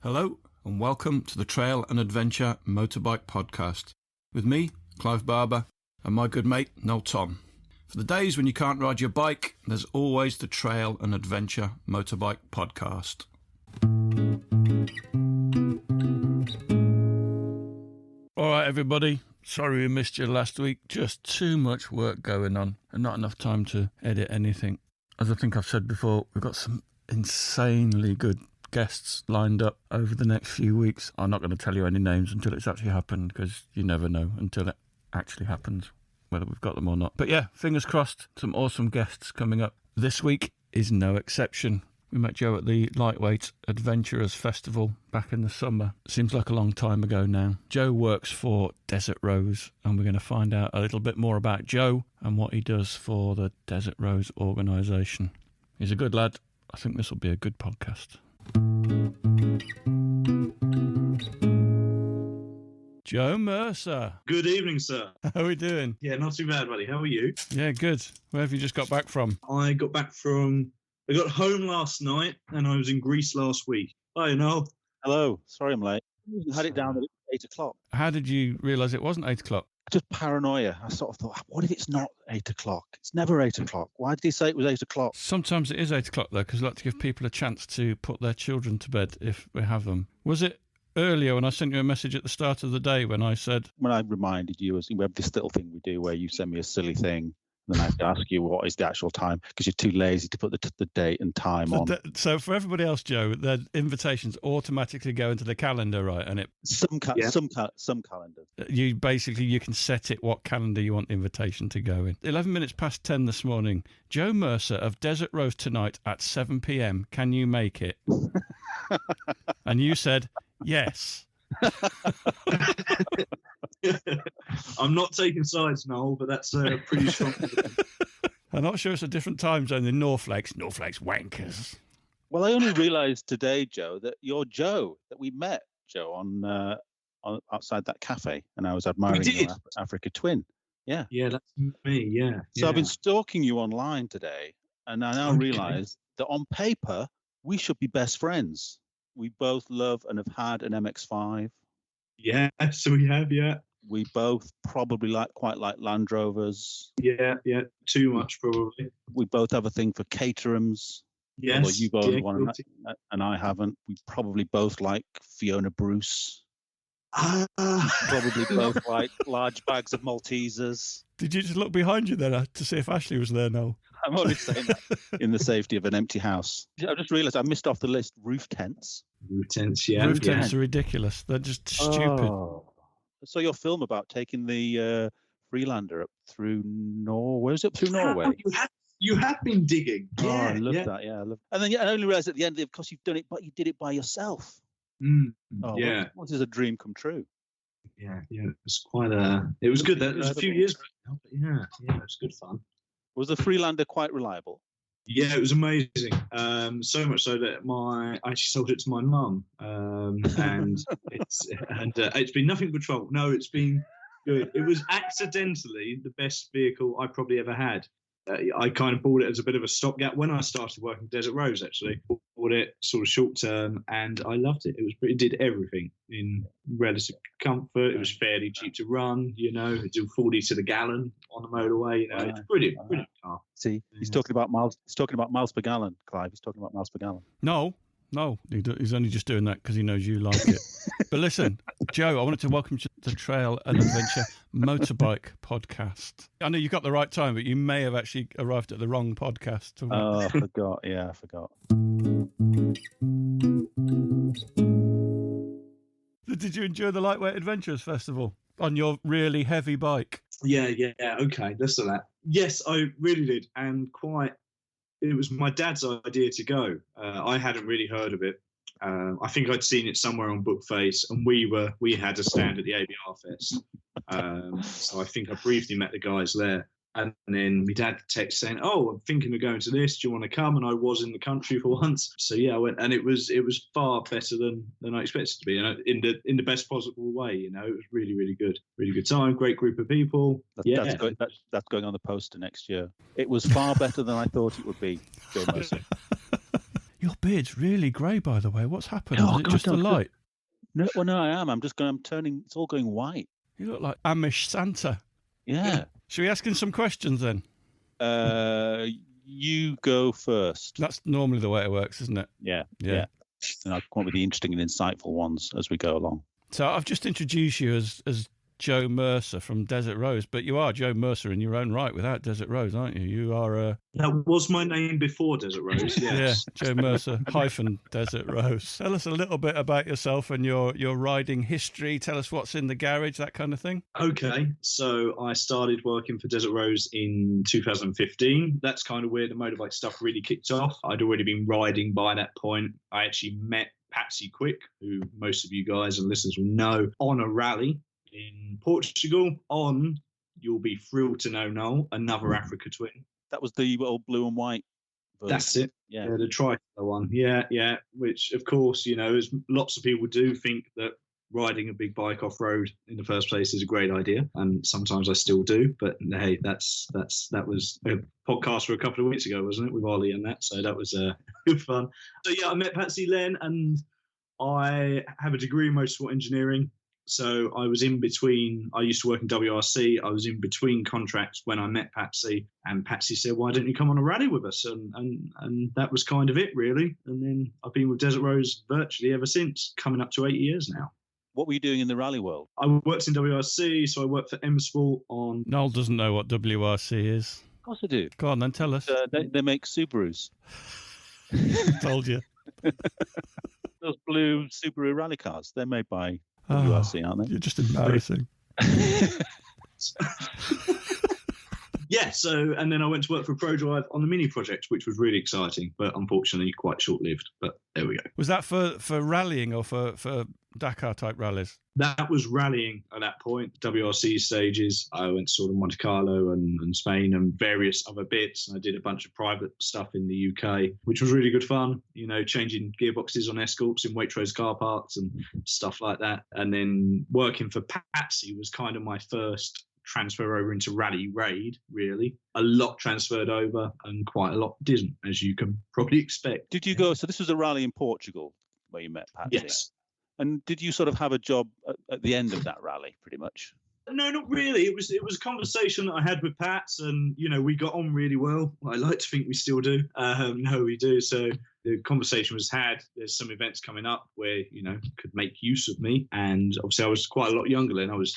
Hello and welcome to the Trail and Adventure Motorbike Podcast with me, Clive Barber, and my good mate, Noel Tom. For the days when you can't ride your bike, there's always the Trail and Adventure Motorbike Podcast. Alright everybody, sorry we missed you last week, just too much work going on and not enough time to edit anything. As I think I've said before, we've got some insanely good guests lined up over the next few weeks. I'm not going to tell you any names until it's actually happened, because you never know until it actually happens whether we've got them or not. But yeah, fingers crossed, some awesome guests coming up. This week is no exception. We met Joe at the Lightweight Adventurers Festival back in the summer. Seems like a long time ago now. Joe works for Desert Rose, and we're going to find out a little bit more about Joe and what he does for the Desert Rose organisation. He's a good lad. I think this will be a good podcast. Joe Mercer. Good evening, sir. How are we doing? Yeah, not too bad, buddy. How are you? Yeah, good. Where have you just got back from? I got home last night and I was in Greece last week. Hi, Noel. Hello. Sorry I'm late. I had it down at 8 o'clock. How did you realise it wasn't 8 o'clock? Just paranoia. I sort of thought, what if it's not 8 o'clock? It's never 8 o'clock. Why did he say it was 8 o'clock? Sometimes it is 8 o'clock, though, because I like to give people a chance to put their children to bed if we have them. Was it earlier when I sent you a message at the start of the day when I said... When I reminded you, we have this little thing we do where you send me a silly thing, and then I have to ask you what is the actual time, because you're too lazy to put the date and time on. So for everybody else, Joe, their invitations automatically go into the calendar, right? And some calendars. You can set it what calendar you want the invitation to go in. 11 minutes past 10 this morning. Joe Mercer of Desert Rose tonight at 7 p.m. Can you make it? And you said yes. I'm not taking sides, Noel, but that's pretty strong. I'm not sure it's a different time zone than Norflakes wankers. Well, I only realised today, Joe, that you're Joe, that we met, Joe, on outside that cafe, and I was admiring your Africa twin. Yeah. Yeah, that's me, yeah. So I've been stalking you online today, and I now realise that on paper, we should be best friends. We both love and have had an MX-5. Yeah, so we have, yeah. We both probably quite like Land Rovers. Yeah, too much probably. We both have a thing for Caterhams. Yes. Although you've owned one and I haven't. We probably both like Fiona Bruce. Probably both like large bags of Maltesers. Did you just look behind you there to see if Ashley was there, Noel? I'm only saying that in the safety of an empty house. I just realised I missed off the list roof tents. Roof tents, yeah. Roof tents are ridiculous. They're just stupid. I saw your film about taking the Freelander up through Norway. Was it up through Norway? You have been digging. Yeah, I love that. Yeah, and then I only realised at the end, of course, you've done it, but you did it by yourself. Yeah. What is a dream come true? Yeah. It was it was good. That was a few years ago now, but yeah, it was good fun. Was the Freelander quite reliable? Yeah, it was amazing. So much so that I actually sold it to my mum, and it's been nothing but trouble. No, it's been good. It was accidentally the best vehicle I probably ever had. I kind of bought it as a bit of a stopgap when I started working at Desert Rose. Actually, bought it sort of short term, and I loved it. It did everything in relative comfort. It was fairly cheap to run. It did 40 to the gallon on the motorway. It's brilliant car. See, he's talking about miles. He's talking about miles per gallon, Clive. He's talking about miles per gallon. No, he's only just doing that because he knows you like it. But listen, Joe, I wanted to welcome you to the Trail and Adventure Motorbike Podcast. I know you got the right time, but you may have actually arrived at the wrong podcast. Oh, I forgot. Yeah, I forgot. Did you enjoy the Lightweight Adventurers Festival on your really heavy bike? Yeah. Okay, let's do that. Yes, I really did, and it was my dad's idea to go. I hadn't really heard of it. I think I'd seen it somewhere on Bookface, and we had a stand at the ABR Fest. So I think I briefly met the guys there. And then my dad texted saying, "Oh, I'm thinking of going to this. Do you want to come?" And I was in the country for once, so yeah, I went, and it was far better than I expected it to be, in the best possible way. It was really, really good time, great group of people. That's going on the poster next year. It was far better than I thought it would be, Joe Mercer. Your beard's really grey, by the way. What's happened? Oh, Is it God, just the no. light? No, well, no, I am. I'm turning. It's all going white. You look like Amish Santa. Yeah. Should we ask him some questions then? You go first. That's normally the way it works, isn't it? Yeah. And I'll come up with the interesting and insightful ones as we go along. So I've just introduced you as Joe Mercer from Desert Rose, but you are Joe Mercer in your own right without Desert Rose, aren't you? You are... That was my name before Desert Rose, yes. Yeah, Joe Mercer - Desert Rose. Tell us a little bit about yourself and your riding history. Tell us what's in the garage, that kind of thing. Okay, so I started working for Desert Rose in 2015. That's kind of where the motorbike stuff really kicked off. I'd already been riding by that point. I actually met Patsy Quick, who most of you guys and listeners will know, on a rally in Portugal on, you'll be thrilled to know, Noel, another Africa Twin. That was the old blue and white version. That's it. Yeah. The tricolor one. Yeah. Which, of course, as lots of people do think that riding a big bike off-road in the first place is a great idea. And sometimes I still do. But, hey, that was a podcast for a couple of weeks ago, wasn't it, with Ollie and that? So that was good fun. So, yeah, I met Patsy then, and I have a degree in motorsport engineering. So I was in between, I used to work in WRC, I was in between contracts when I met Patsy, and Patsy said, why don't you come on a rally with us? And that was kind of it, really. And then I've been with Desert Rose virtually ever since, coming up to 8 years now. What were you doing in the rally world? I worked in WRC, so I worked for M Sport on... Noel doesn't know what WRC is. Of course I do. Go on then, tell us. They make Subarus. Told you. Those blue Subaru rally cars, they're made by... WRC, aren't they? You're just embarrassing. Yeah, so, and then I went to work for ProDrive on the Mini project, which was really exciting, but unfortunately quite short-lived. But there we go. Was that for rallying or for Dakar-type rallies? That was rallying at that point, WRC stages. I went sort of Monte Carlo and Spain and various other bits. I did a bunch of private stuff in the UK, which was really good fun, changing gearboxes on Escorts in Waitrose car parks and stuff like that. And then working for Patsy was kind of my first transfer over into rally raid, really. A lot transferred over and quite a lot didn't, as you can probably expect. Did you go, so this was a rally in Portugal where you met Patsy? Yes. And did you sort of have a job at the end of that rally, pretty much? No, not really. It was a conversation that I had with Pats, and we got on really well. I like to think we still do. No, we do. So the conversation was had. There's some events coming up where could make use of me, and obviously I was quite a lot younger then. I was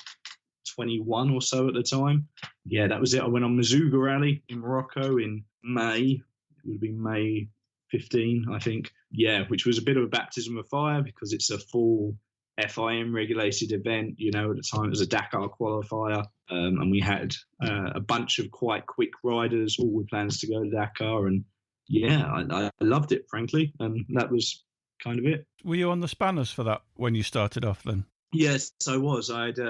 21 or so at the time. Yeah, that was it. I went on Mazuga Rally in Morocco in May. It would have been May 15, I think. Yeah, which was a bit of a baptism of fire because it's a full FIM regulated event. At the time it was a Dakar qualifier, and we had a bunch of quite quick riders, all with plans to go to Dakar. And yeah, I loved it, frankly, and that was kind of it. Were you on the spanners for that when you started off then? Yes, I was. I had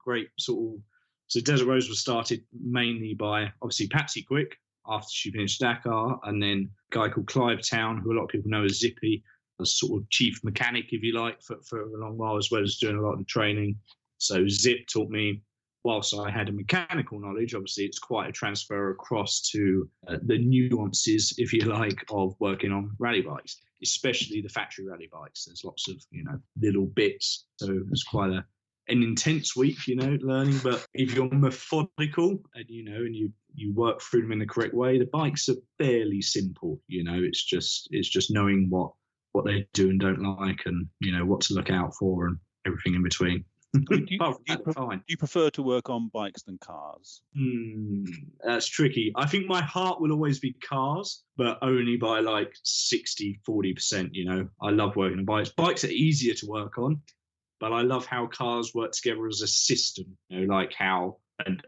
great sort of... So Desert Rose was started mainly by, obviously, Patsy Quick after she finished Dakar, and then a guy called Clive Town, who a lot of people know as Zippy, as sort of chief mechanic, if you like, for a long while, as well as doing a lot of training. So Zip taught me, whilst I had a mechanical knowledge, obviously it's quite a transfer across to the nuances, if you like, of working on rally bikes, especially the factory rally bikes. There's lots of, little bits. So it was quite an intense week, learning. But if you're methodical and, and you work through them in the correct way, the bikes are fairly simple. It's just knowing what they do and don't like, and what to look out for, and everything in between. Do you prefer to work on bikes than cars? That's tricky. I think my heart will always be cars, but only by like 60-40%. I love working on bikes. Bikes are easier to work on, but I love how cars work together as a system. Like how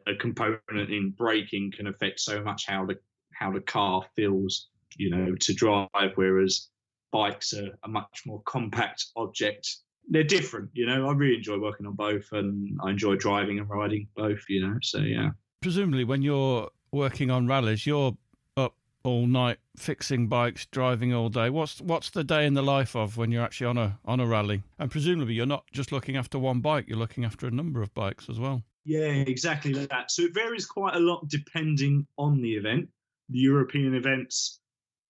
a component in braking can affect so much how the car feels, to drive, whereas bikes are a much more compact object. They're different, I really enjoy working on both, and I enjoy driving and riding both, so yeah. Presumably when you're working on rallies, you're up all night fixing bikes, driving all day. What's the day in the life of when you're actually on a rally? And presumably you're not just looking after one bike, you're looking after a number of bikes as well. Yeah, exactly like that. So it varies quite a lot depending on the event. The European events,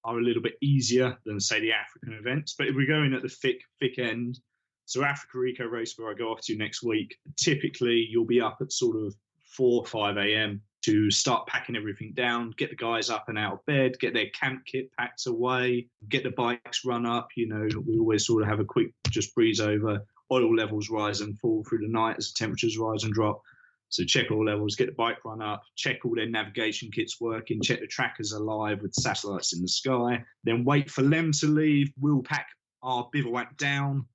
are a little bit easier than, say, the African events. But if we're going at the thick end, so Africa Eco Race, where I go off to next week, typically you'll be up at sort of 4 or 5 a.m. to start packing everything down, get the guys up and out of bed, get their camp kit packed away, get the bikes run up. You know, we always sort of have a quick just breeze over. Oil levels rise and fall through the night as the temperatures rise and drop. So check all levels, get the bike run up, check all their navigation kits working, check the trackers are live with satellites in the sky, then wait for them to leave. We'll pack our bivouac down,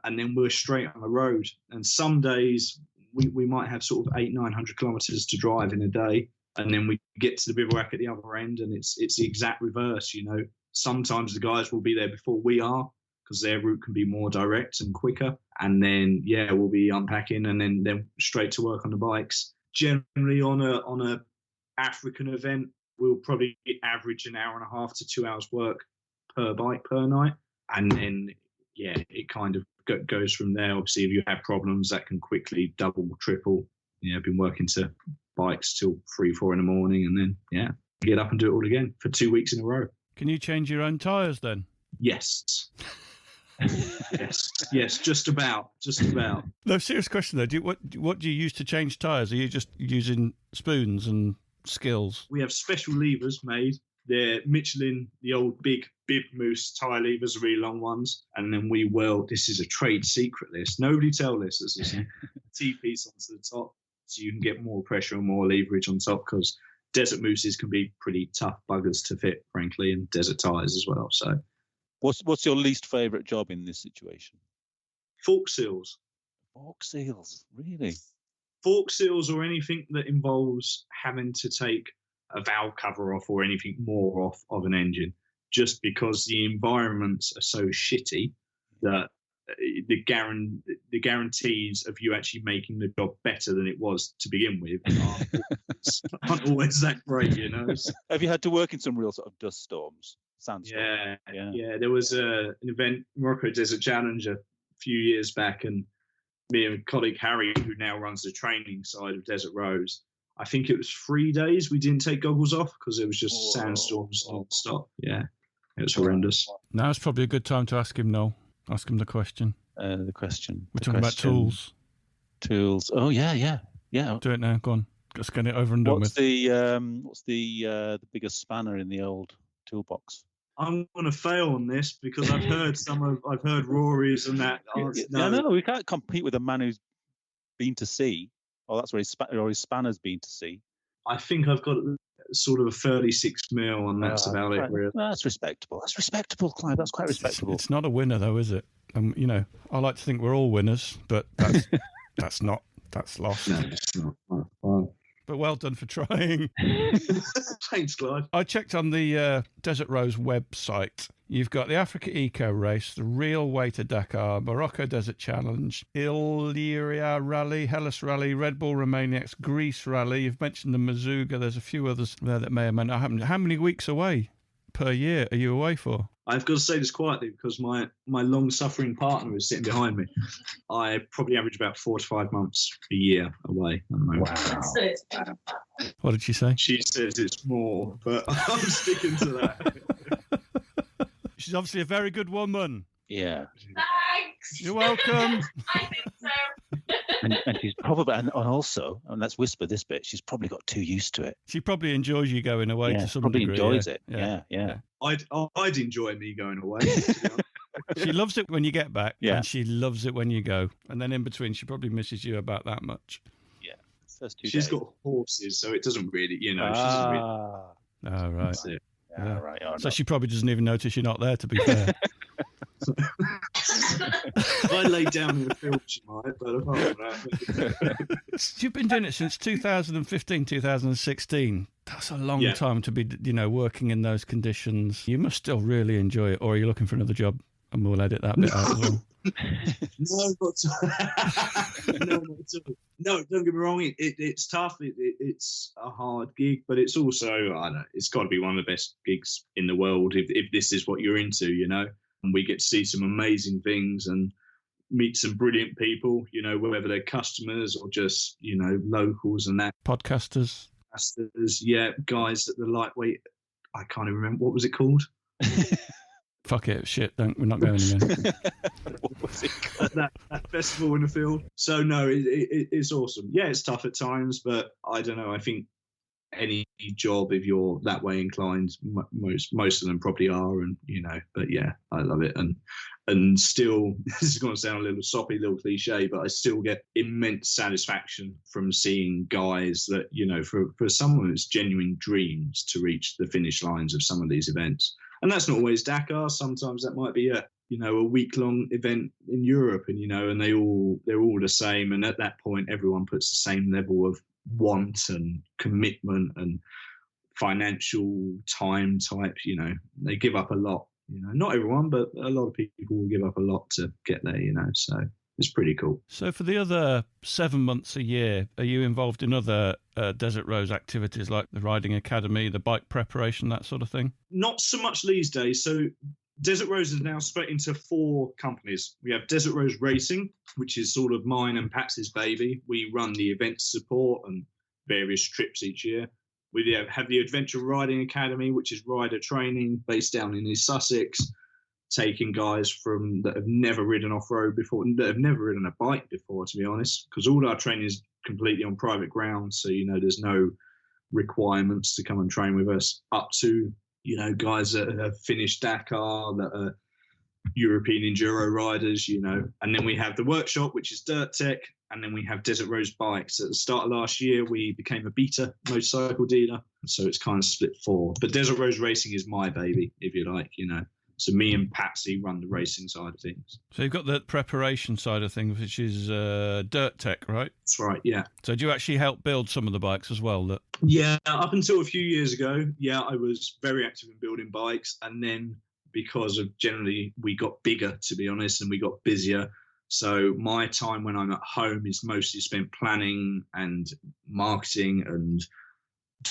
and then we're straight on the road. And some days we might have sort of 800-900 kilometers to drive in a day, and then we get to the bivouac at the other end, and it's the exact reverse. You know, sometimes the guys will be there before we are because their route can be more direct and quicker. And then we'll be unpacking and then straight to work on the bikes. Generally on a African event, we'll probably average an hour and a half to 2 hours work per bike per night, and then it kind of goes from there. Obviously, if you have problems, that can quickly double, triple. I've been working to bikes till 3-4 in the morning, and then get up and do it all again for 2 weeks in a row. Can you change your own tyres then? Yes. yes, just about. No, serious question though. What do you use to change tyres? Are you just using spoons and skills? We have special levers made. They're Michelin, the old big bib moose tyre levers, really long ones. And then we weld, this is a trade secret list. Nobody tell this. This is a T-piece onto the top so you can get more pressure and more leverage on top, because desert mooses can be pretty tough buggers to fit, frankly, and desert tyres as well. So, what's your least favourite job in this situation? Fork seals. Fork seals, really? Fork seals, or anything that involves having to take a valve cover off or anything more off of an engine, just because the environments are so shitty that the guarantees of you actually making the job better than it was to begin with aren't always that great, you know. Have you had to work in some real sort of dust storms? Sandstorm? Yeah. There was an event, Morocco Desert Challenge, a few years back, and me and colleague Harry, who now runs the training side of Desert Rose, I think it was 3 days we didn't take goggles off because it was just sandstorms non-stop. Yeah, it was horrendous. Now it's probably a good time to ask him, Noel. Ask him the question. We're talking about tools. Tools. Oh, yeah. Do it now. Go on. Let's get it over and done with. What's the biggest spanner in the old toolbox? I'm going to fail on this because I've heard Rory's and that. No, we can't compete with a man who's been to sea. Oh, that's where his spanner's been to sea. I think I've got sort of a 36 mil, and that's about it, really. That's respectable. That's respectable, Clive. That's quite respectable. It's not a winner, though, is it? I like to think we're all winners, but that's lost. No, it's not. But well done for trying. Thanks, Clive. I checked on the Desert Rose website. You've got the Africa Eco Race, the Real Way to Dakar, Morocco Desert Challenge, Illyria Rally, Hellas Rally, Red Bull Romaniacs, Greece Rally. You've mentioned the Mazuga. There's a few others there that may or may not happen. How many weeks away per year are you away for? I've got to say this quietly because my long-suffering partner is sitting behind me. I probably average about 4 to 5 months a year away at the moment. Wow. What did she say? She says it's more, but I'm sticking to that. She's obviously a very good woman. Yeah. Thanks. You're welcome. I think so. and she's probably, and also, and let's whisper this bit, she's probably got too used to it. She probably enjoys you going away to some probably degree. Enjoys it. Yeah. I'd enjoy me going away. She loves it when you get back, and she loves it when you go. And then in between, she probably misses you about that much. Yeah. She's got horses, so it doesn't really, she doesn't really. Oh, right. That's it. Yeah. Right. Oh, so she probably doesn't even notice you're not there, to be fair. If I lay down in the field, she might, but apart from that. You've been doing it since 2015, 2016. That's a long time to be, working in those conditions. You must still really enjoy it, or are you looking for another job? And we'll edit that bit out as well. No, not at all. No, don't get me wrong. It's tough. It's a hard gig, but it's also, I don't know, it's got to be one of the best gigs in the world if this is what you're into, And we get to see some amazing things and meet some brilliant people, whether they're customers or just, locals and that. Podcasters. Guys at the lightweight. I can't even remember. What was it called? Fuck it, shit, we're not going again. What was it called? that festival in the field. So no, it's awesome. Yeah, it's tough at times, but I don't know. I think any job, if you're that way inclined, most of them probably are, and But yeah, I love it, and still, this is going to sound a little soppy, a little cliche, but I still get immense satisfaction from seeing guys that for someone it's genuine dreams to reach the finish lines of some of these events. And that's not always Dakar. Sometimes that might be a week-long event in Europe, and and they're all the same. And at that point, everyone puts the same level of want and commitment and financial time type. They give up a lot. Not everyone, but a lot of people will give up a lot to get there. So it's pretty cool. So for the other 7 months a year, are you involved in other Desert Rose activities like the riding academy, the bike preparation, that sort of thing? Not so much these days. So Desert Rose is now split into 4 companies. We have Desert Rose Racing, which is sort of mine and Patsy's baby. We run the event support and various trips each year. We have the Adventure Riding Academy, which is rider training based down in East Sussex, taking guys that have never ridden off-road before, that have never ridden a bike before, to be honest, because all our training is completely on private ground. So, there's no requirements to come and train with us, up to, guys that have finished Dakar, that are European enduro riders, And then we have the workshop, which is Dirt Tech, and then we have Desert Rose Bikes. At the start of last year, we became a beta motorcycle dealer, so it's kind of split 4. But Desert Rose Racing is my baby, if you like, So me and Patsy run the racing side of things. So you've got the preparation side of things, which is Dirt Tech, right? That's right, yeah. So do you actually help build some of the bikes as well? Yeah, up until a few years ago, I was very active in building bikes. And then because of generally we got bigger, to be honest, and we got busier. So my time when I'm at home is mostly spent planning and marketing and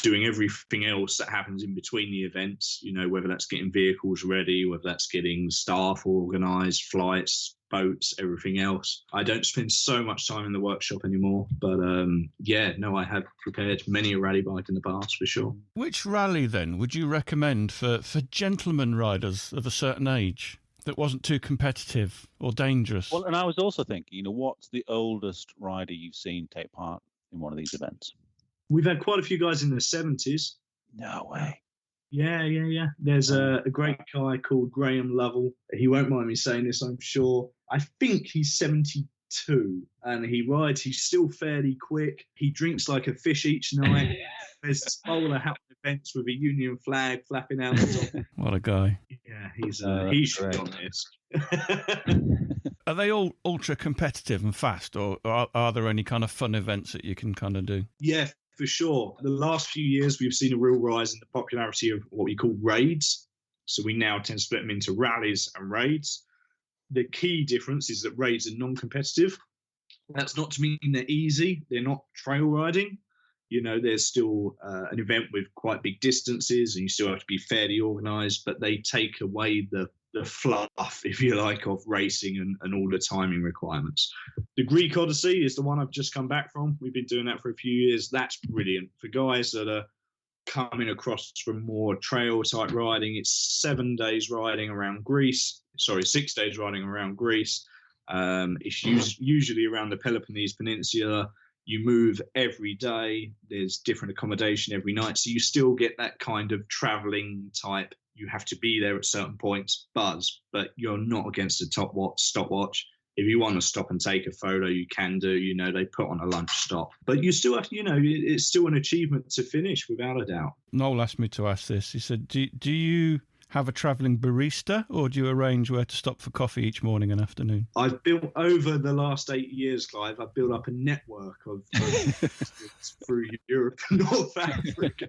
doing everything else that happens in between the events, whether that's getting vehicles ready, whether that's getting staff organised, flights, boats, everything else. I don't spend so much time in the workshop anymore, but I have prepared many a rally bike in the past for sure. Which rally then would you recommend for gentlemen riders of a certain age that wasn't too competitive or dangerous? Well, and I was also thinking, what's the oldest rider you've seen take part in one of these events? We've had quite a few guys in their 70s. No way. Yeah. There's a great guy called Graham Lovell. He won't mind me saying this, I'm sure. I think he's 72 and he rides. He's still fairly quick. He drinks like a fish each night. There's bowler hat events with a Union flag flapping out the top. What a guy. Yeah, he should be on this. Are they all ultra competitive and fast, or are there any kind of fun events that you can kind of do? Yeah, for sure. The last few years, we've seen a real rise in the popularity of what we call raids. So we now tend to split them into rallies and raids. The key difference is that raids are non-competitive. That's not to mean they're easy. They're not trail riding. There's still an event with quite big distances and you still have to be fairly organised, but they take away the fluff, if you like, of racing and all the timing requirements. The Greek Odyssey is the one I've just come back from. We've been doing that for a few years. That's brilliant. For guys that are coming across from more trail type riding, it's 7 days riding around Greece. 6 days riding around Greece. It's usually around the Peloponnese Peninsula. You move every day. There's different accommodation every night. So you still get that kind of traveling type. You have to be there at certain points, buzz, but you're not against a stopwatch. If you want to stop and take a photo, you can do. They put on a lunch stop. But you still have, it's still an achievement to finish, without a doubt. Noel asked me to ask this. He said, do you have a travelling barista, or do you arrange where to stop for coffee each morning and afternoon? I've built, over the last 8 years, Clive, I've built up a network of through Europe and North Africa.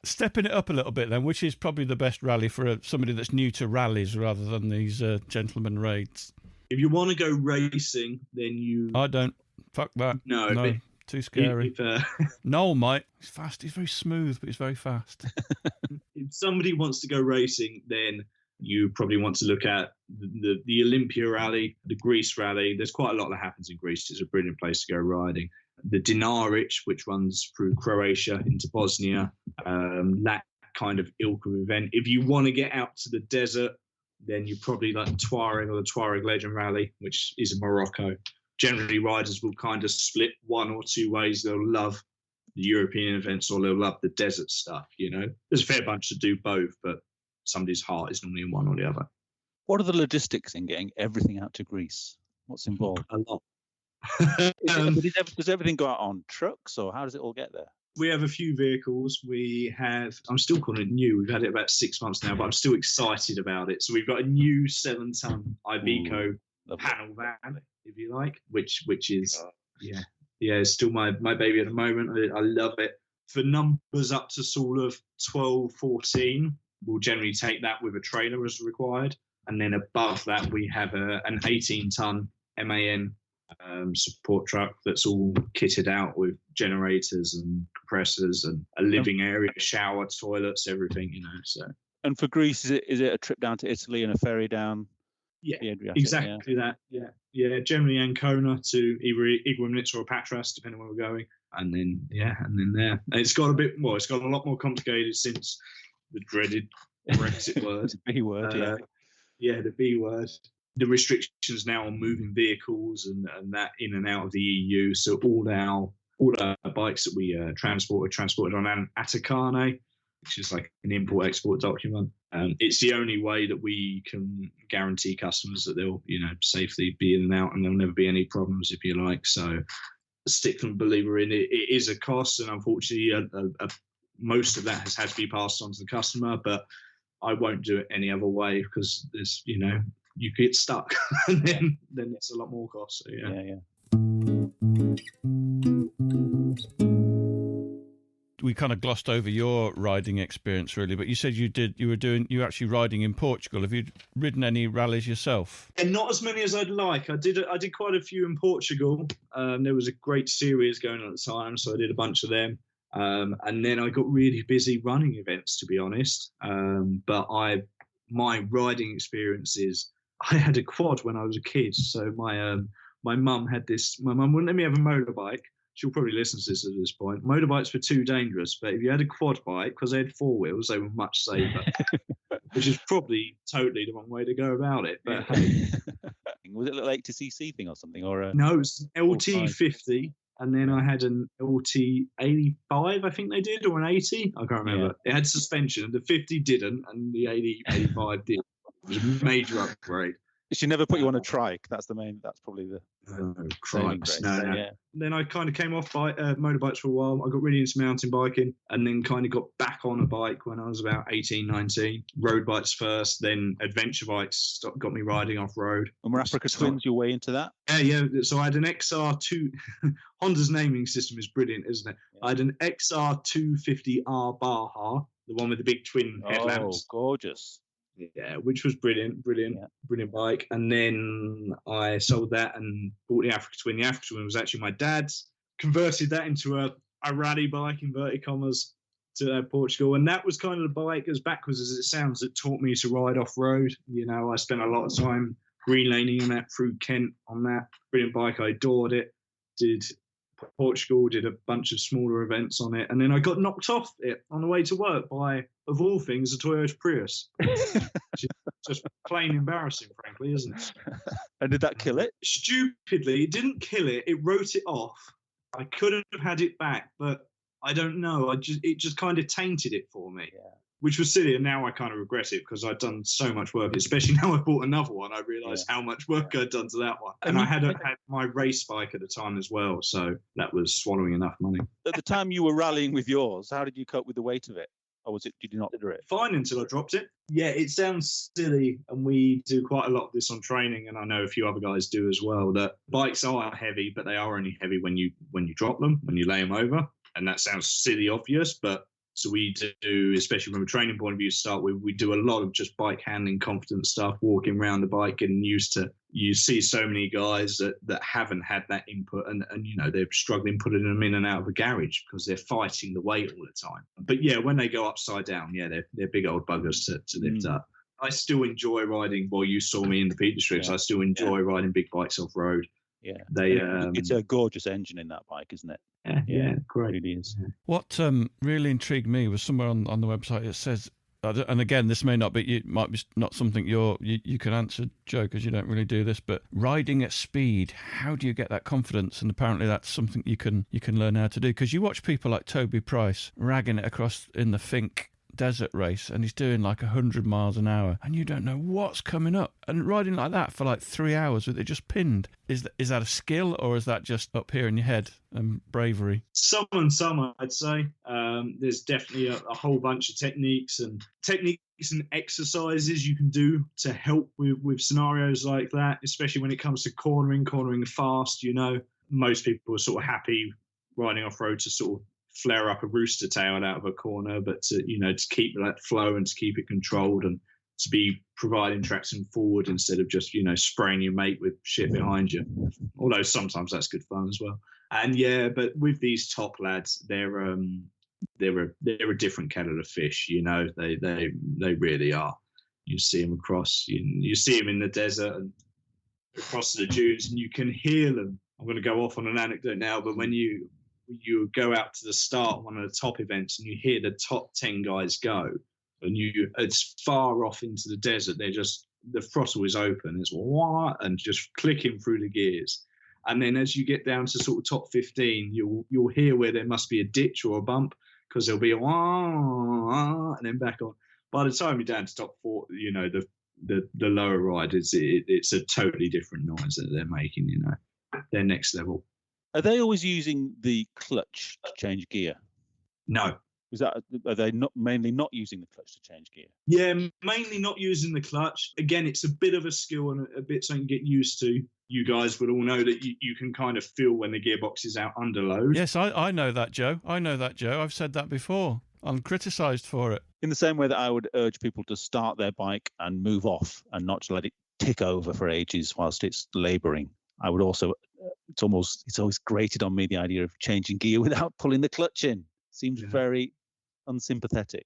Stepping it up a little bit then, which is probably the best rally for somebody that's new to rallies rather than these gentleman raids? If you want to go racing, then you... I don't. Fuck that. No. Too scary. Noel might. He's fast. He's very smooth, but he's very fast. If somebody wants to go racing, then you probably want to look at the Olympia Rally, the Greece Rally. There's quite a lot that happens in Greece. It's a brilliant place to go riding. The Dinaric, which runs through Croatia into Bosnia, that kind of ilk of event. If you want to get out to the desert, then you probably like the Tuareg or the Tuareg Legend Rally, which is in Morocco. Generally, riders will kind of split one or two ways. They'll love the European events or they'll love the desert stuff, you know. There's a fair bunch that do both, but somebody's heart is normally in one or the other. What are the logistics in getting everything out to Greece? What's involved? A lot. Does everything go out on trucks, or how does it all get there? We have a few vehicles. I'm still calling it new. We've had it about 6 months now, but I'm still excited about it. So we've got a new 7-ton Iveco panel van, if you like, which is, it's still my baby at the moment. I love it. For numbers up to sort of 12, 14, we'll generally take that with a trailer as required. And then above that, we have an 18-ton MAN support truck that's all kitted out with generators and compressors and a living area, shower, toilets, everything, you know. So. And for Greece, is it a trip down to Italy and a ferry down? Yeah, exactly that. Yeah. Generally Ancona to either Igoumenitsa or Patras, depending on where we're going, and then there. And it's got a lot more complicated since the dreaded Brexit word. The B word, the B word. The restrictions now on moving vehicles and that in and out of the EU. So all our bikes that we transport are transported on Atacane, which is like an import-export document. It's the only way that we can guarantee customers that they'll, you know, safely be in and out and there'll never be any problems, if you like. So a stickler believer in it. It is a cost, and unfortunately, most of that has had to be passed on to the customer. But I won't do it any other way because there's, you know, you get stuck and then it's a lot more cost. So, yeah. We kind of glossed over your riding experience, really, but you said you were actually riding in Portugal. Have you ridden any rallies yourself? And not as many as I'd like. I did quite a few in Portugal. There was a great series going on at the time, so I did a bunch of them. And then I got really busy running events, to be honest. But my riding experiences, I had a quad when I was a kid. So my mum had this. My mum wouldn't let me have a motorbike. She'll probably listen to this at this point. Motorbikes were too dangerous, but if you had a quad bike, because they had 4 wheels, they were much safer, which is probably totally the wrong way to go about it. But was it a little 80cc thing or something? No, it was an LT50, and then I had an LT85, I think they did, or an 80. I can't remember. Yeah. It had suspension, and the 50 didn't, and the 85 did. It was a major upgrade. She never put you on a trike. That's probably the. Cripes. No. Yeah. Then I kind of came off motorbikes for a while. I got really into mountain biking and then kind of got back on a bike when I was about 18, 19. Road bikes first, then adventure bikes got me riding off road. And were Africa Twins your way into that? Yeah. So I had an XR2. Honda's naming system is brilliant, isn't it? Yeah. I had an XR250R Baja, the one with the big twin headlamps. Oh, gorgeous. Yeah, which was brilliant bike. And then I sold that and bought the Africa Twin. The Africa Twin was actually my dad's. Converted that into a rally bike, inverted commas, to Portugal. And that was kind of the bike, as backwards as it sounds, that taught me to ride off-road. You know, I spent a lot of time green laning on that through Kent on that. Brilliant bike. I adored it. Did Portugal, did a bunch of smaller events on it. And then I got knocked off it on the way to work by, of all things, a Toyota Prius. Just plain embarrassing, frankly, isn't it? And did that kill it? Stupidly, it didn't kill it. It wrote it off. I could have had it back, but I don't know. It just kind of tainted it for me, which was silly. And now I kind of regret it because I'd done so much work, especially now I bought another one. I realised how much work I'd done to that one. And I had my race bike at the time as well. So that was swallowing enough money. At the time you were rallying with yours, how did you cope with the weight of it? Or did you not consider it? Fine until I dropped it. Yeah, it sounds silly, and we do quite a lot of this on training, and I know a few other guys do as well, that bikes are heavy, but they are only heavy when you drop them, when you lay them over. And that sounds silly obvious, but so we do, especially from a training point of view to start with, we do a lot of just bike handling, confidence stuff, walking around the bike, getting used to. You see so many guys that haven't had that input and you know, they're struggling putting them in and out of a garage because they're fighting the weight all the time. But yeah, when they go upside down, they're big old buggers to lift up. I still enjoy riding. Well, you saw me in the Peak Districts. I still enjoy riding big bikes off road. Yeah, it's a gorgeous engine in that bike, isn't it? Yeah, great. It really is. What really intrigued me was somewhere on the website it says, and again, this might be not something you can answer, Joe, because you don't really do this, but riding at speed, how do you get that confidence? And apparently that's something you can learn how to do, because you watch people like Toby Price ragging it across in the Fink desert race, and he's doing like 100 miles an hour, and you don't know what's coming up, and riding like that for like 3 hours with it just pinned. Is that a skill, or is that just up here in your head and bravery? Some and some, I'd say. There's definitely a whole bunch of techniques and exercises you can do to help with scenarios like that, especially when it comes to cornering fast. Most people are sort of happy riding off road to sort of flare up a rooster tail out of a corner, but to keep that flow and to keep it controlled and to be providing traction forward instead of just spraying your mate with shit behind you. Although sometimes that's good fun as well. And but with these top lads, they're a different kettle of fish. They really are. You see them across. You see them in the desert and across the dunes, and you can hear them. I'm going to go off on an anecdote now, but when you go out to the start of one of the top events and you hear the top 10 guys go, and it's far off into the desert, the throttle is open, it's wah, and just clicking through the gears. And then as you get down to sort of top 15, you'll hear where there must be a ditch or a bump, because there'll be a wah, and then back on. By the time you're down to top 4, the lower riders, it's a totally different noise that they're making. They're next level. Are they always using the clutch to change gear? No. Are they mainly not using the clutch to change gear? Yeah, mainly not using the clutch. Again, it's a bit of a skill and a bit something to get used to. You guys would all know that you can kind of feel when the gearbox is out under load. Yes, I know that, Joe. I've said that before. I'm criticised for it. In the same way that I would urge people to start their bike and move off and not to let it tick over for ages whilst it's labouring. I would also, it's always grated on me, the idea of changing gear without pulling the clutch in. Seems very unsympathetic.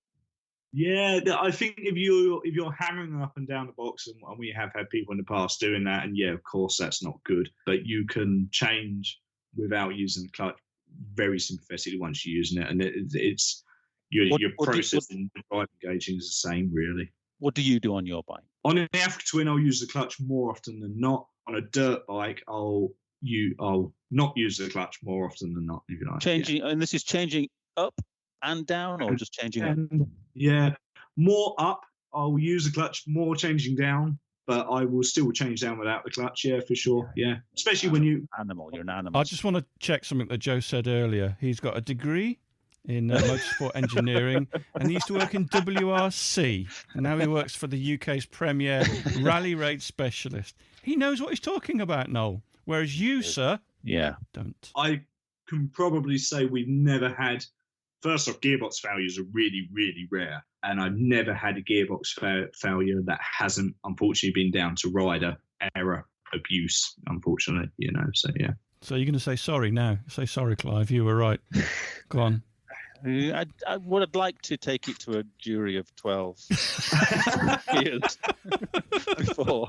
Yeah, I think if you're hammering up and down the box, and we have had people in the past doing that, and of course that's not good. But you can change without using the clutch very sympathetically once you're using it, and it's your process in drive engaging is the same, really. What do you do on your bike? On an Africa Twin, I'll use the clutch more often than not. On a dirt bike, I'll not use the clutch more often than not, if you like. Changing, and this is changing up and down, or just changing up? Yeah, more up. I'll use the clutch, more changing down, but I will still change down without the clutch. Yeah, for sure. Yeah, especially when you're an animal. I just want to check something that Joe said earlier. He's got a degree in motorsport engineering, and he used to work in WRC, and now he works for the UK's premier rally raid specialist. He knows what he's talking about, Noel, whereas you, sir, don't. I can probably say we've never had, first off, gearbox failures are really, really rare, and I've never had a gearbox failure that hasn't, unfortunately, been down to rider error, abuse, unfortunately, so yeah. So you're going to say sorry now? Say sorry, Clive, you were right. Go on. I would like to take it to a jury of 12 years before.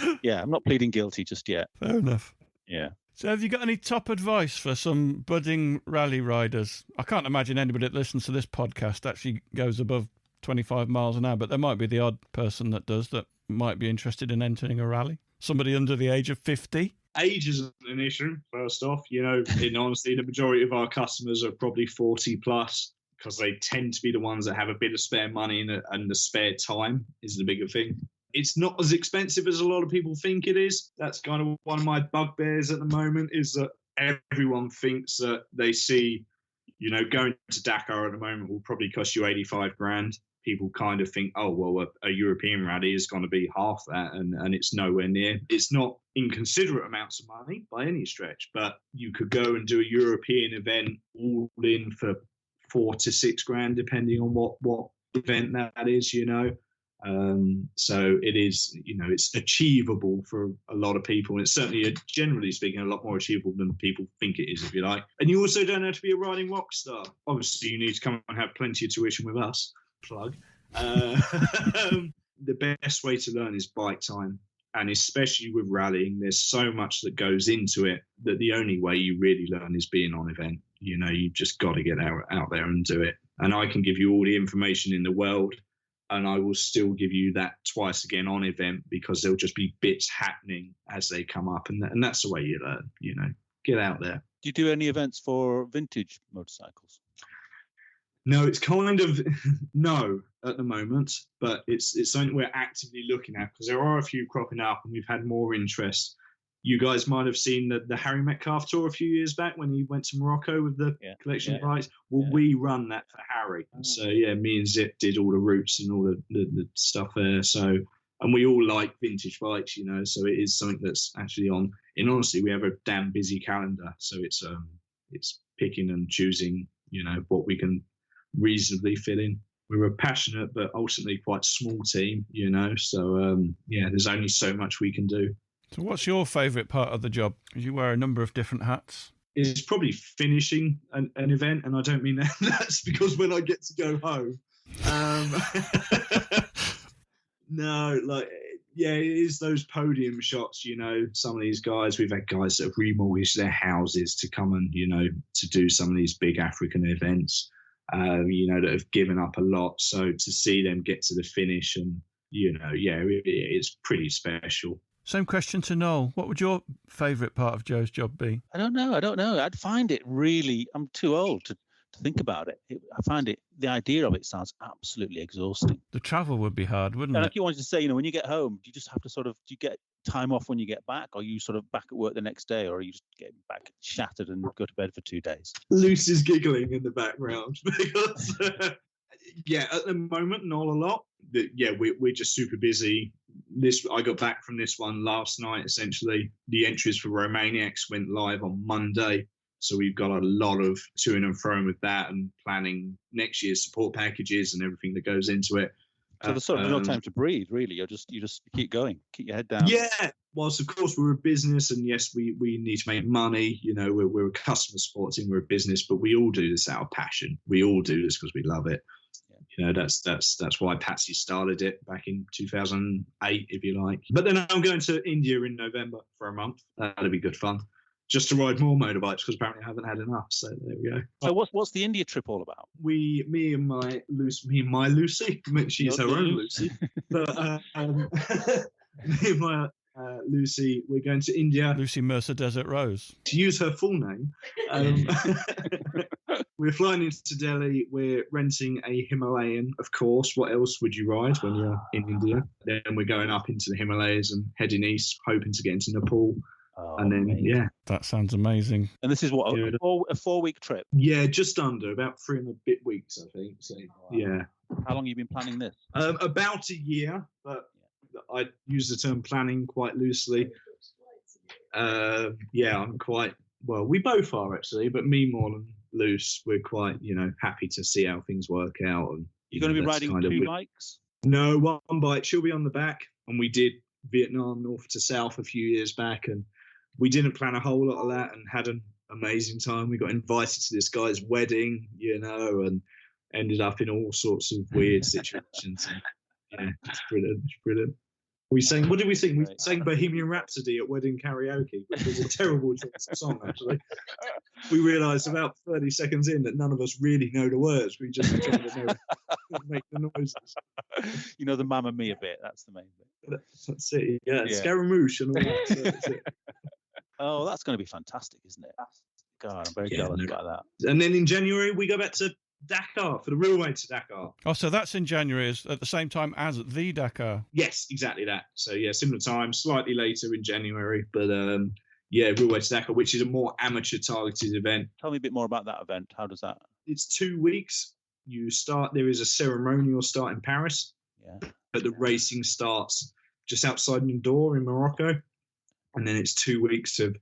I'm not pleading guilty just yet. Fair enough. Yeah. So have you got any top advice for some budding rally riders? I can't imagine anybody that listens to this podcast actually goes above 25 miles an hour, but there might be the odd person that does, that might be interested in entering a rally. Somebody under the age of 50. Age isn't an issue, first off. In honesty, the majority of our customers are probably 40 plus, because they tend to be the ones that have a bit of spare money and the spare time is the bigger thing. It's not as expensive as a lot of people think it is. That's kind of one of my bugbears at the moment, is that everyone thinks that they see, going to Dakar at the moment will probably cost you 85 grand. People kind of think, oh, well, a European rally is going to be half that, and it's nowhere near. It's not inconsiderate amounts of money by any stretch, but you could go and do a European event all in for 4 to 6 grand, depending on what event that is, So it is, it's achievable for a lot of people. And it's certainly, generally speaking, a lot more achievable than people think it is, if you like. And you also don't have to be a riding rock star. Obviously, you need to come and have plenty of tuition with us. Plug. The best way to learn is bike time. And especially with rallying, there's so much that goes into it that the only way you really learn is being on event. You just got to get out there and do it. And I can give you all the information in the world, and I will still give you that twice again on event, because there'll just be bits happening as they come up. And that's the way you learn, get out there. Do you do any events for vintage motorcycles? No, it's kind of no at the moment, but it's something we're actively looking at, because there are a few cropping up and we've had more interest. You guys might have seen the Harry Metcalf tour a few years back when he went to Morocco with the collection of bikes. Well, we run that for Harry. So, me and Zip did all the routes and all the stuff there. So, and we all like vintage bikes, so it is something that's actually on. And honestly, we have a damn busy calendar. So it's picking and choosing, what we can reasonably fit in. We're a passionate but ultimately quite small team, so there's only so much we can do. So what's your favourite part of the job? You wear a number of different hats. It's probably finishing an event, and I don't mean that's because when I get to go home. No, it is those podium shots, some of these guys, we've had guys that have remortgaged their houses to come and, to do some of these big African events. That have given up a lot. So to see them get to the finish and, it's pretty special. Same question to Noel. What would your favourite part of Joe's job be? I don't know. I'd find it really, I'm too old to think about it. I find the idea of it sounds absolutely exhausting. The travel would be hard, wouldn't it? Like you wanted to say, when you get home, do you just have to do you get time off when you get back? Or are you sort of back at work the next day? Or are you just get back shattered and go to bed for 2 days? Lucy's giggling in the background because, at the moment, not a lot. We're just super busy. I got back from this one last night, essentially. The entries for Romaniacs went live on Monday. So we've got a lot of to-ing and fro with that and planning next year's support packages and everything that goes into it. So there's sort of no time to breathe, really. You just keep going, keep your head down. Yeah, whilst of course we're a business, and yes, we need to make money. We're a customer support team, we're a business, but we all do this out of passion. We all do this because we love it. Yeah. That's why Patsy started it back in 2008, if you like. But then I'm going to India in November for a month. That'll be good fun. Just to ride more motorbikes, because apparently I haven't had enough. So there we go. So what's the India trip all about? Me and my Lucy. She's her own Lucy. But me and my Lucy, we're going to India. Lucy Mercer Desert Rose. To use her full name. We're flying into Delhi. We're renting a Himalayan, of course. What else would you ride when you're in India? Then we're going up into the Himalayas and heading east, hoping to get into Nepal. And then, amazing. That sounds amazing. And this is what, a 4-week trip? Yeah, just under, about 3 and a bit weeks, I think. So, yeah. How long have you been planning this? About a year, but I use the term planning quite loosely. I'm quite, well, we both are actually, but me more than Luce. We're quite, happy to see how things work out. And you're going to be riding 2 bikes? No, one bike. She'll be on the back. And we did Vietnam north to south a few years back, and we didn't plan a whole lot of that and had an amazing time. We got invited to this guy's wedding, and ended up in all sorts of weird situations. And, it's brilliant. We sang, what did we sing? We sang Bohemian Rhapsody at wedding karaoke, which was a terrible choice of song, actually. We realised about 30 seconds in that none of us really know the words. We just trying to make the noises. The Mamma Mia bit, that's the main bit. That's it, yeah. Scaramouche and all that. So that's it. Oh, that's going to be fantastic, isn't it? God, I'm very jealous about that. And then in January, we go back to Dakar for the real way to Dakar. Oh, so that's in January, is at the same time as the Dakar? Yes, exactly that. So, similar time, slightly later in January. But, real way to Dakar, which is a more amateur-targeted event. Tell me a bit more about that event. How does that? It's 2 weeks. There is a ceremonial start in Paris. Yeah. But the racing starts just outside Nador in Morocco. And then it's 2 weeks of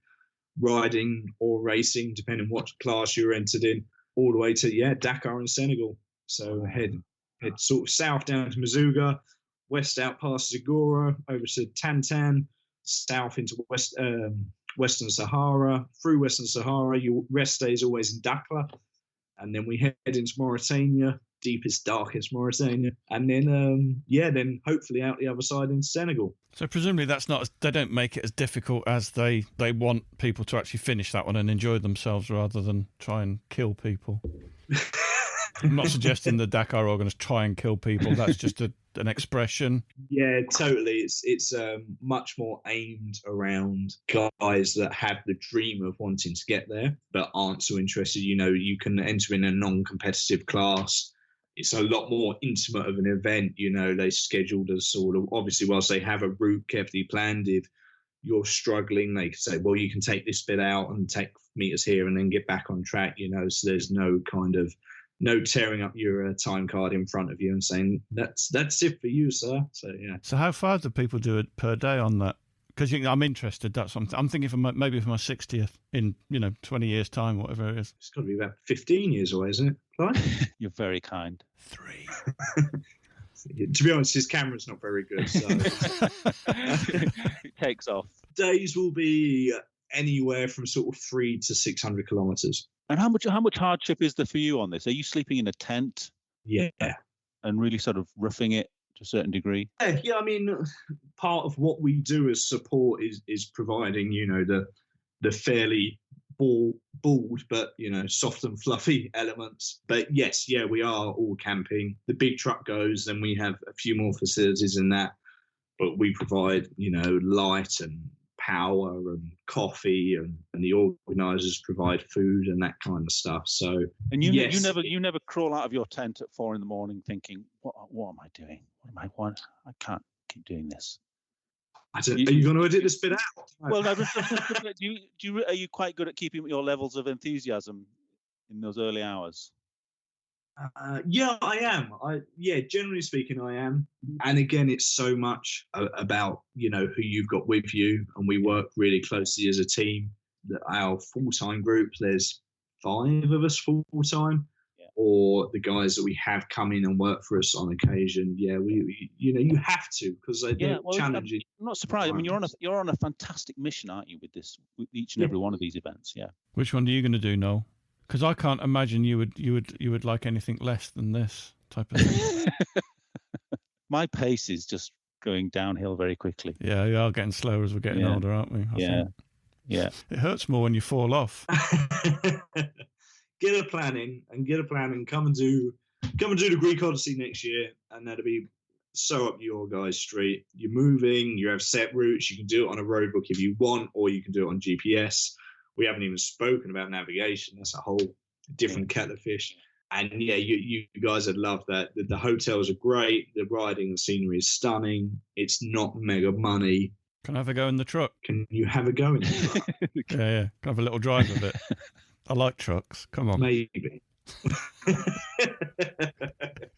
riding or racing, depending on what class you're entered in, all the way to, Dakar in Senegal. So head sort of south down to Mazuga, west out past Zagora, over to Tantan, south into Western Sahara, through Western Sahara. Your rest day is always in Dakhla. And then we head into Mauritania, deepest, darkest Mauritania, and then then hopefully out the other side in Senegal. So presumably they don't make it as difficult as they want people to actually finish that one and enjoy themselves rather than try and kill people. I'm not suggesting the Dakar organizers try and kill people. That's just an expression. Yeah, totally. It's much more aimed around guys that have the dream of wanting to get there but aren't so interested. You know, you can enter in a non-competitive class. It's a lot more intimate of an event. You know, they scheduled a sort of, obviously, whilst they have a route carefully planned, if you're struggling, they can say, well, you can take this bit out and take meters here and then get back on track, you know, so there's no tearing up your time card in front of you and saying, that's it for you, sir. So, yeah. So how far do people do it per day on that? Because I'm interested. That's something I'm thinking maybe for my 60th in 20 years' time, whatever it is. It's got to be about 15 years away, isn't it, Clive? You're very kind. 3. To be honest, his camera's not very good. So It takes off. Days will be anywhere from sort of 300 to 600 kilometers. And how much hardship is there for you on this? Are you sleeping in a tent? Yeah. And really sort of roughing it to a certain degree? Yeah. I mean, part of what we do as support is providing, the fairly bald but soft and fluffy elements. But yes, we are all camping. The big truck goes, and we have a few more facilities in that, but we provide light and power and coffee, and the organisers provide food and that kind of stuff. So you never crawl out of your tent at 4 a.m. thinking, what am I doing? I can't keep doing this. Are you going to edit this bit out? Well, no, are you quite good at keeping your levels of enthusiasm in those early hours? Yeah, I am. Generally speaking, I am. And again, it's so much about, who you've got with you. And we work really closely as a team. Our full-time group, there's 5 of us full-time. Or the guys that we have come in and work for us on occasion. Yeah, you have to, because they're challenging. I'm not surprised. I mean, you're on a fantastic mission, aren't you, with each and every one of these events? Yeah. Which one are you going to do, Noel? Because I can't imagine you would like anything less than this type of thing. My pace is just going downhill very quickly. Yeah, we are getting slower as we're getting older, aren't we? I think. Yeah. It hurts more when you fall off. Get a plan and come and do the Greek Odyssey next year, and that'll be so up your guys' street. You're moving, you have set routes, you can do it on a road book if you want, or you can do it on GPS. We haven't even spoken about navigation. That's a whole different kettle of fish. And you guys would love that. The hotels are great, the riding and scenery is stunning. It's not mega money. Can I have a go in the truck? Can you have a go in the truck? Yeah. Can I have a little drive of it? I like trucks. Come on. Maybe.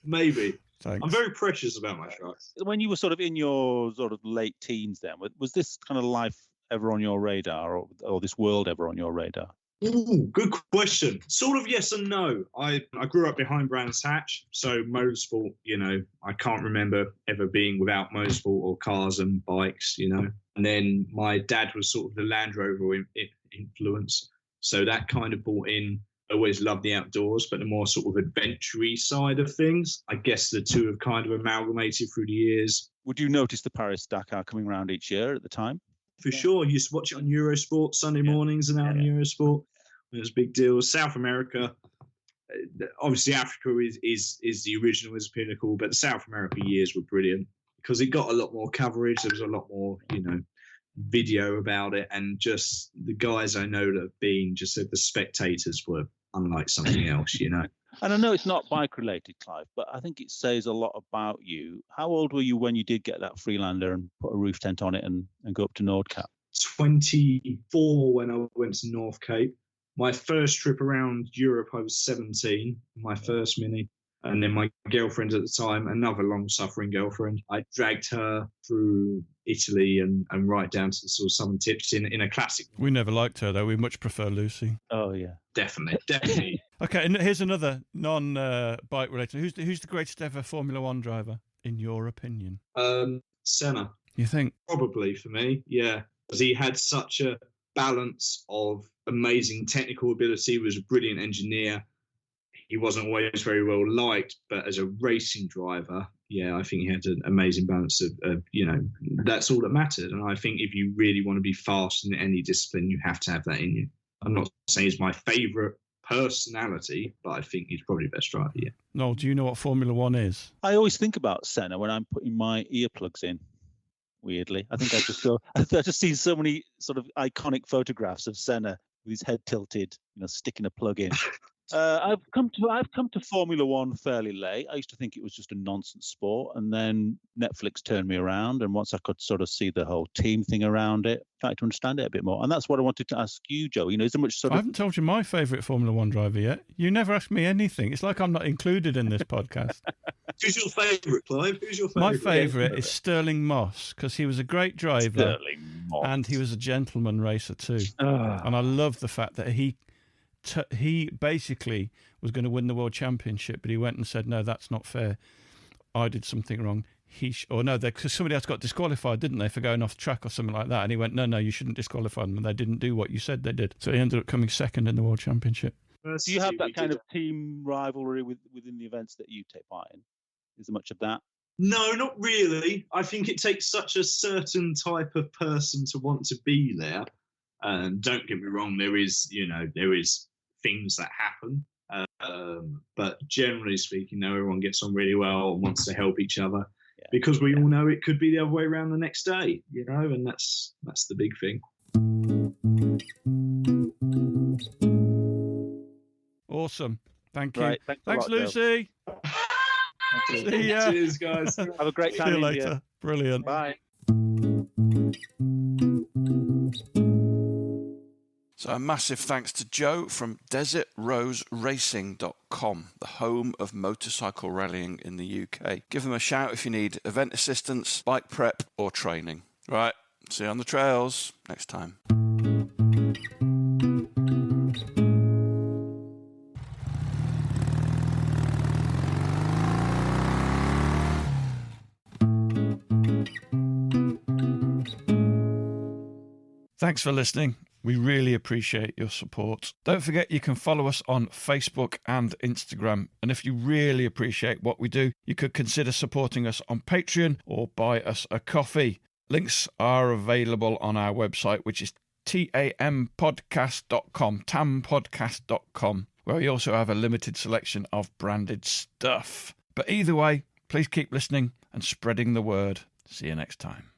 Maybe. Thanks. I'm very precious about my trucks. When you were sort of in your sort of late teens then, was this kind of life ever on your radar, or this world ever on your radar? Ooh, good question. Sort of yes and no. I grew up behind Brands Hatch, so motorsport, I can't remember ever being without motorsport or cars and bikes, And then my dad was sort of the Land Rover influence. So that kind of brought in, I always loved the outdoors, but the more sort of adventure-y side of things. I guess the two have kind of amalgamated through the years. Would you notice the Paris-Dakar coming around each year at the time? For sure. I used to watch it on Eurosport Sunday mornings and out on Eurosport. It was a big deal. South America, obviously Africa is the original, is pinnacle, but the South America years were brilliant because it got a lot more coverage. There was a lot more, video about it, and just the guys I know that have been just said the spectators were unlike something else, And I know it's not bike related, Clive, but I think it says a lot about you. How old were you when you did get that Freelander and put a roof tent on it and go up to Nordkapp? 24 when I went to North Cape. My first trip around Europe, I was 17, my first Mini. And then my girlfriend at the time, another long-suffering girlfriend, I dragged her through Italy and right down to the sort of southern tips in a classic. We never liked her, though. We much prefer Lucy. Oh, yeah. Definitely. Okay, and here's another non-bike related. Who's the greatest ever Formula One driver, in your opinion? Senna. You think? Probably for me, yeah. Because he had such a balance of amazing technical ability, was a brilliant engineer. he wasn't always very well liked, but as a racing driver, yeah, I think he had an amazing balance of that's all that mattered. And I think if you really want to be fast in any discipline, you have to have that in you. I'm not saying he's my favourite personality, but I think he's probably the best driver, yeah. Noel, do you know what Formula One is? I always think about Senna when I'm putting my earplugs in. Weirdly, I think I just see so many sort of iconic photographs of Senna with his head tilted, sticking a plug in. I've come to Formula One fairly late. I used to think it was just a nonsense sport, and then Netflix turned me around. And once I could sort of see the whole team thing around it, I tried to understand it a bit more. And that's what I wanted to ask you, Joe. Is there much I haven't told you my favourite Formula One driver yet. You never asked me anything. It's like I'm not included in this podcast. Who's your favourite, Clive? Who's your favourite? My favourite is Sterling Moss, because he was a great driver. Sterling Moss. And he was a gentleman racer too. And I love the fact that he basically was going to win the world championship, but he went and said, no, that's not fair. I did something wrong. Because somebody else got disqualified, didn't they, for going off track or something like that? And he went, no, you shouldn't disqualify them. And they didn't do what you said they did. So he ended up coming second in the world championship. Do you have that kind of team rivalry within the events that you take part in? Is there much of that? No, not really. I think it takes such a certain type of person to want to be there. Don't get me wrong, there is things that happen. But generally speaking, everyone gets on really well and wants to help each other, because we all know it could be the other way around the next day, and that's the big thing. Awesome. Thank you. Right, thanks Lucy. See ya. Cheers, guys. Have a great time. See you later. Brilliant. Bye. So a massive thanks to Joe from desertroseracing.com, the home of motorcycle rallying in the UK. Give them a shout if you need event assistance, bike prep or training. Right, see you on the trails next time. Thanks for listening. We really appreciate your support. Don't forget you can follow us on Facebook and Instagram. And if you really appreciate what we do, you could consider supporting us on Patreon or buy us a coffee. Links are available on our website, which is tampodcast.com, tampodcast.com, where we also have a limited selection of branded stuff. But either way, please keep listening and spreading the word. See you next time.